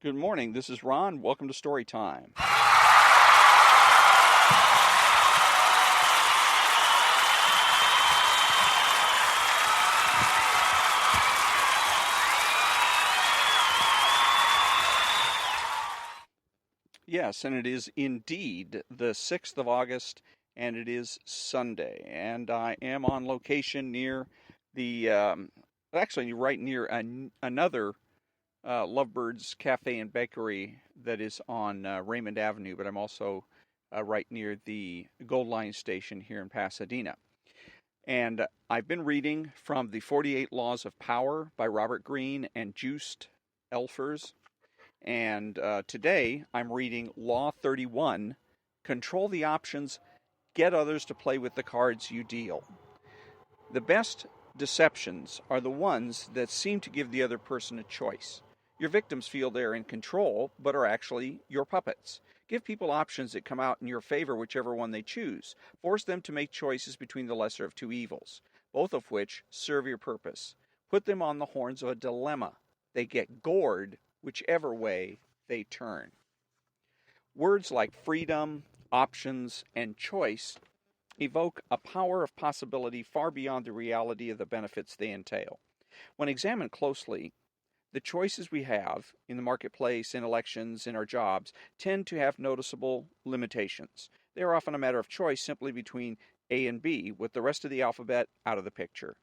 Good morning. This is Ron. Welcome to Story Time. Yes, and it is indeed the 6th of August, and it is Sunday. And I am on location near actually right near another Lovebirds Cafe and Bakery that is on Raymond Avenue, but I'm also right near the Gold Line station here in Pasadena. And I've been reading from the 48 Laws of Power by Robert Greene and Joost Elfers. And today I'm reading Law 31, Control the Options, Get Others to Play with the Cards You Deal. The best deceptions are the ones that seem to give the other person a choice. Your victims feel they're in control, but are actually your puppets. Give people options that come out in your favor, whichever one they choose. Force them to make choices between the lesser of two evils, both of which serve your purpose. Put them on the horns of a dilemma. They get gored whichever way they turn. Words like freedom, options, and choice evoke a power of possibility far beyond the reality of the benefits they entail. When examined closely, the choices we have in the marketplace, in elections, in our jobs, tend to have noticeable limitations. They are often a matter of choice simply between A and B, with the rest of the alphabet out of the picture.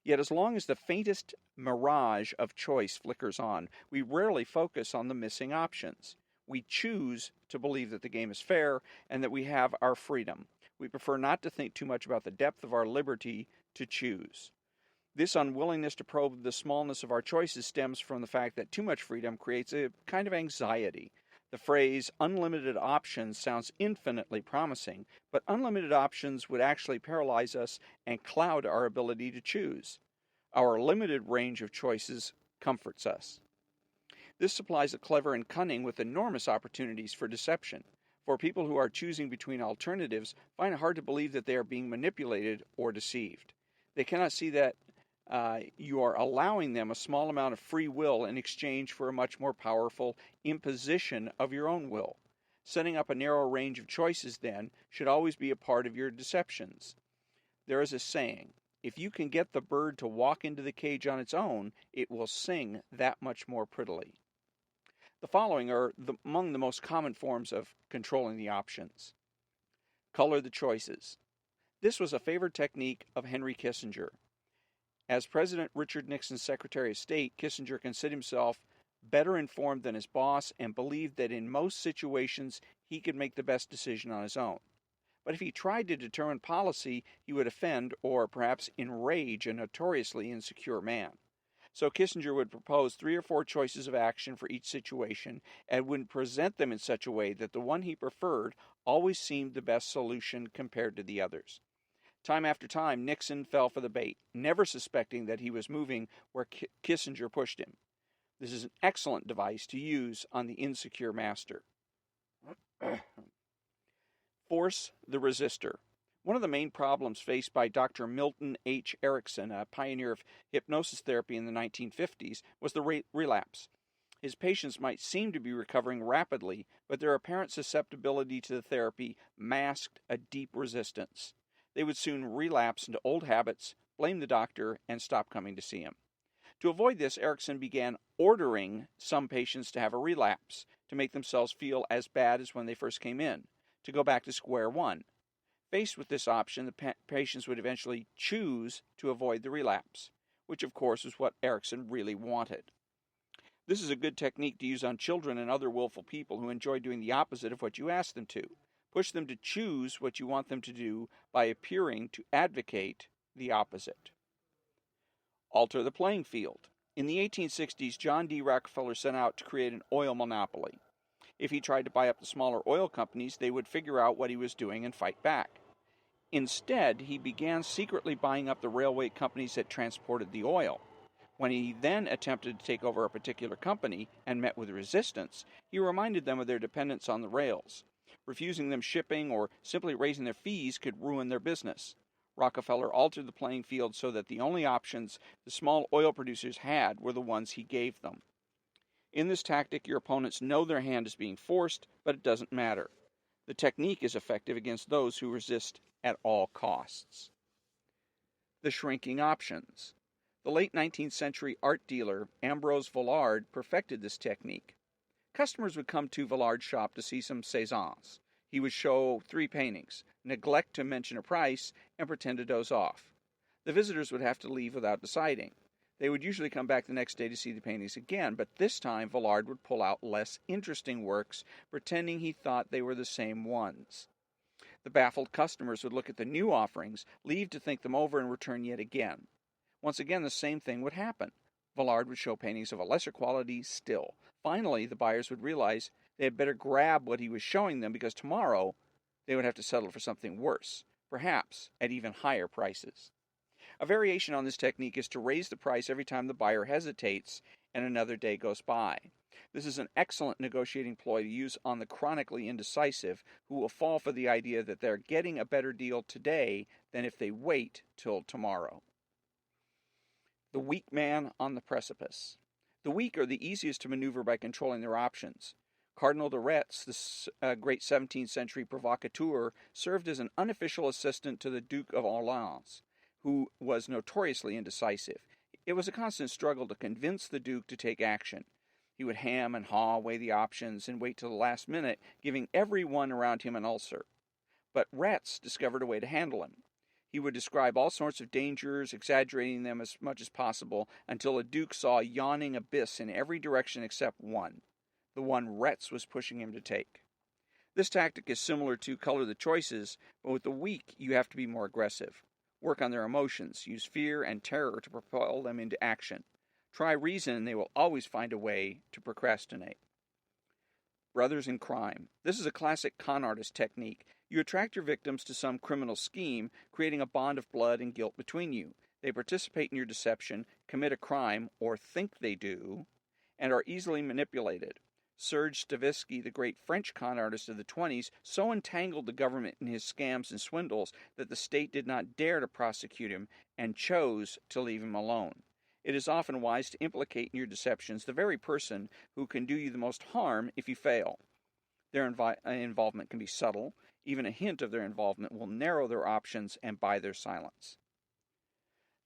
Yet as long as the faintest mirage of choice flickers on, we rarely focus on the missing options. We choose to believe that the game is fair and that we have our freedom. We prefer not to think too much about the depth of our liberty to choose. This unwillingness to probe the smallness of our choices stems from the fact that too much freedom creates a kind of anxiety. The phrase unlimited options sounds infinitely promising, but unlimited options would actually paralyze us and cloud our ability to choose. Our limited range of choices comforts us. This supplies the clever and cunning with enormous opportunities for deception. For people who are choosing between alternatives, find it hard to believe that they are being manipulated or deceived. They cannot see that you are allowing them a small amount of free will in exchange for a much more powerful imposition of your own will. Setting up a narrow range of choices, then, should always be a part of your deceptions. There is a saying, if you can get the bird to walk into the cage on its own, it will sing that much more prettily. The following are among the most common forms of controlling the options. Color the choices. This was a favored technique of Henry Kissinger. As President Richard Nixon's Secretary of State, Kissinger considered himself better informed than his boss and believed that in most situations he could make the best decision on his own. But if he tried to determine policy, he would offend or perhaps enrage a notoriously insecure man. So Kissinger would propose 3 or 4 choices of action for each situation and would present them in such a way that the one he preferred always seemed the best solution compared to the others. Time after time, Nixon fell for the bait, never suspecting that he was moving where Kissinger pushed him. This is an excellent device to use on the insecure master. Force the resistor. One of the main problems faced by Dr. Milton H. Erickson, a pioneer of hypnosis therapy in the 1950s, was the relapse. His patients might seem to be recovering rapidly, but their apparent susceptibility to the therapy masked a deep resistance. They would soon relapse into old habits, blame the doctor, and stop coming to see him. To avoid this, Erickson began ordering some patients to have a relapse, to make themselves feel as bad as when they first came in, to go back to square one. Faced with this option, the patients would eventually choose to avoid the relapse, which of course is what Erickson really wanted. This is a good technique to use on children and other willful people who enjoy doing the opposite of what you ask them to. Push them to choose what you want them to do by appearing to advocate the opposite. Alter the playing field. In the 1860s, John D. Rockefeller set out to create an oil monopoly. If he tried to buy up the smaller oil companies, they would figure out what he was doing and fight back. Instead, he began secretly buying up the railway companies that transported the oil. When he then attempted to take over a particular company and met with resistance, he reminded them of their dependence on the rails. Refusing them shipping or simply raising their fees could ruin their business. Rockefeller altered the playing field so that the only options the small oil producers had were the ones he gave them. In this tactic, your opponents know their hand is being forced, but it doesn't matter. The technique is effective against those who resist at all costs. The shrinking options. The late 19th century art dealer Ambrose Vollard perfected this technique. Customers would come to Vollard's shop to see some Cézannes. He would show 3 paintings, neglect to mention a price, and pretend to doze off. The visitors would have to leave without deciding. They would usually come back the next day to see the paintings again, but this time Vollard would pull out less interesting works, pretending he thought they were the same ones. The baffled customers would look at the new offerings, leave to think them over, and return yet again. Once again, the same thing would happen. Vollard would show paintings of a lesser quality still. Finally, the buyers would realize they had better grab what he was showing them, because tomorrow they would have to settle for something worse, perhaps at even higher prices. A variation on this technique is to raise the price every time the buyer hesitates and another day goes by. This is an excellent negotiating ploy to use on the chronically indecisive, who will fall for the idea that they're getting a better deal today than if they wait till tomorrow. The weak man on the precipice. The weak are the easiest to maneuver by controlling their options. Cardinal de Retz, the great 17th century provocateur, served as an unofficial assistant to the Duke of Orleans, who was notoriously indecisive. It was a constant struggle to convince the Duke to take action. He would ham and haw away the options and wait till the last minute, giving everyone around him an ulcer. But Retz discovered a way to handle him. He would describe all sorts of dangers, exaggerating them as much as possible, until the Duke saw a yawning abyss in every direction except one, the one Retz was pushing him to take. This tactic is similar to color the choices, but with the weak you have to be more aggressive. Work on their emotions, use fear and terror to propel them into action. Try reason and they will always find a way to procrastinate. Brothers in crime. This is a classic con artist technique. You attract your victims to some criminal scheme, creating a bond of blood and guilt between you. They participate in your deception, commit a crime, or think they do, and are easily manipulated. Serge Stavisky, the great French con artist of the 1920s, so entangled the government in his scams and swindles that the state did not dare to prosecute him and chose to leave him alone. It is often wise to implicate in your deceptions the very person who can do you the most harm if you fail. Their involvement can be subtle. Even a hint of their involvement will narrow their options and buy their silence.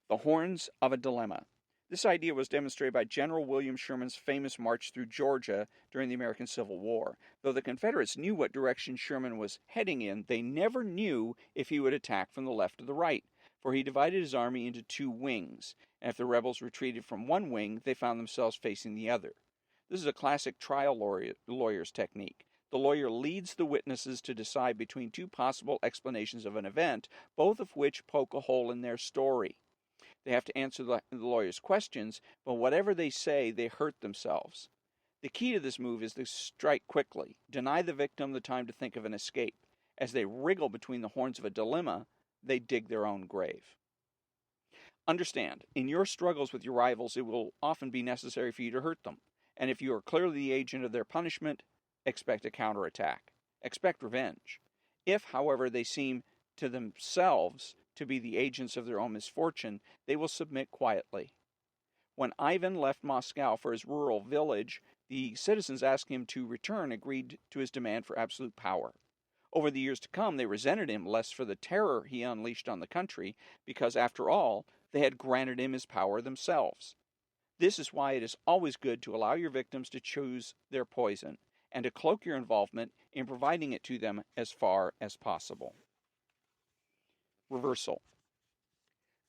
The horns of a dilemma. This idea was demonstrated by General William Sherman's famous march through Georgia during the American Civil War. Though the Confederates knew what direction Sherman was heading in, they never knew if he would attack from the left or the right, for he divided his army into 2 wings, and if the rebels retreated from one wing, they found themselves facing the other. This is a classic trial lawyer's technique. The lawyer leads the witnesses to decide between 2 possible explanations of an event, both of which poke a hole in their story. They have to answer the lawyer's questions, but whatever they say, they hurt themselves. The key to this move is to strike quickly, deny the victim the time to think of an escape. As they wriggle between the horns of a dilemma, they dig their own grave. Understand, in your struggles with your rivals, it will often be necessary for you to hurt them, and if you are clearly the agent of their punishment, expect a counterattack. Expect revenge. If, however, they seem to themselves to be the agents of their own misfortune, they will submit quietly. When Ivan left Moscow for his rural village, the citizens asking him to return agreed to his demand for absolute power. Over the years to come, they resented him less for the terror he unleashed on the country, because, after all, they had granted him his power themselves. This is why it is always good to allow your victims to choose their poison, and to cloak your involvement in providing it to them as far as possible. Reversal.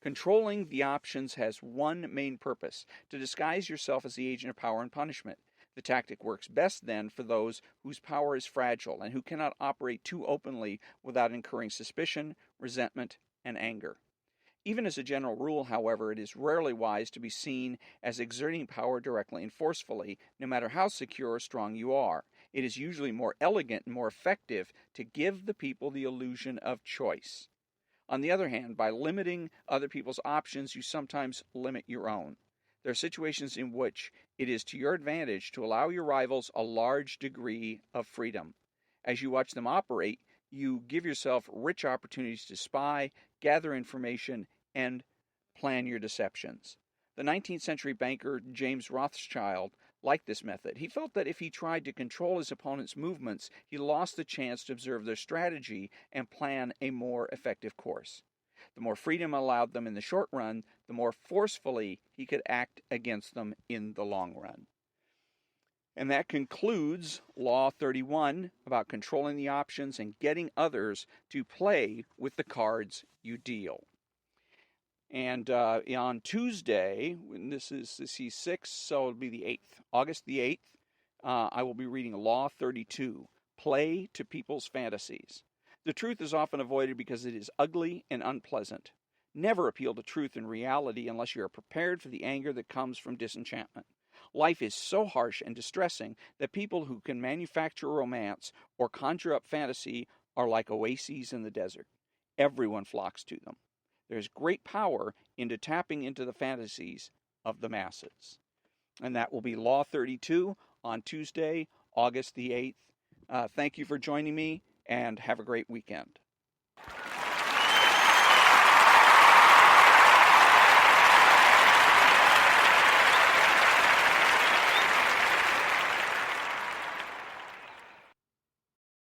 Controlling the options has one main purpose: to disguise yourself as the agent of power and punishment. The tactic works best, then, for those whose power is fragile and who cannot operate too openly without incurring suspicion, resentment, and anger. Even as a general rule, however, it is rarely wise to be seen as exerting power directly and forcefully, no matter how secure or strong you are. It is usually more elegant and more effective to give the people the illusion of choice. On the other hand, by limiting other people's options, you sometimes limit your own. There are situations in which it is to your advantage to allow your rivals a large degree of freedom. As you watch them operate, you give yourself rich opportunities to spy, gather information, and plan your deceptions. The 19th century banker James Rothschild like this method. He felt that if he tried to control his opponent's movements, he lost the chance to observe their strategy and plan a more effective course. The more freedom allowed them in the short run, the more forcefully he could act against them in the long run. And that concludes Law 31 about controlling the options and getting others to play with the cards you deal. And on Tuesday, when this is C6, so it'll be the 8th, August the 8th, I will be reading Law 32, Play to People's Fantasies. The truth is often avoided because it is ugly and unpleasant. Never appeal to truth and reality unless you are prepared for the anger that comes from disenchantment. Life is so harsh and distressing that people who can manufacture romance or conjure up fantasy are like oases in the desert. Everyone flocks to them. There's great power into tapping into the fantasies of the masses. And that will be Law 32 on Tuesday, August the 8th. Thank you for joining me, and have a great weekend.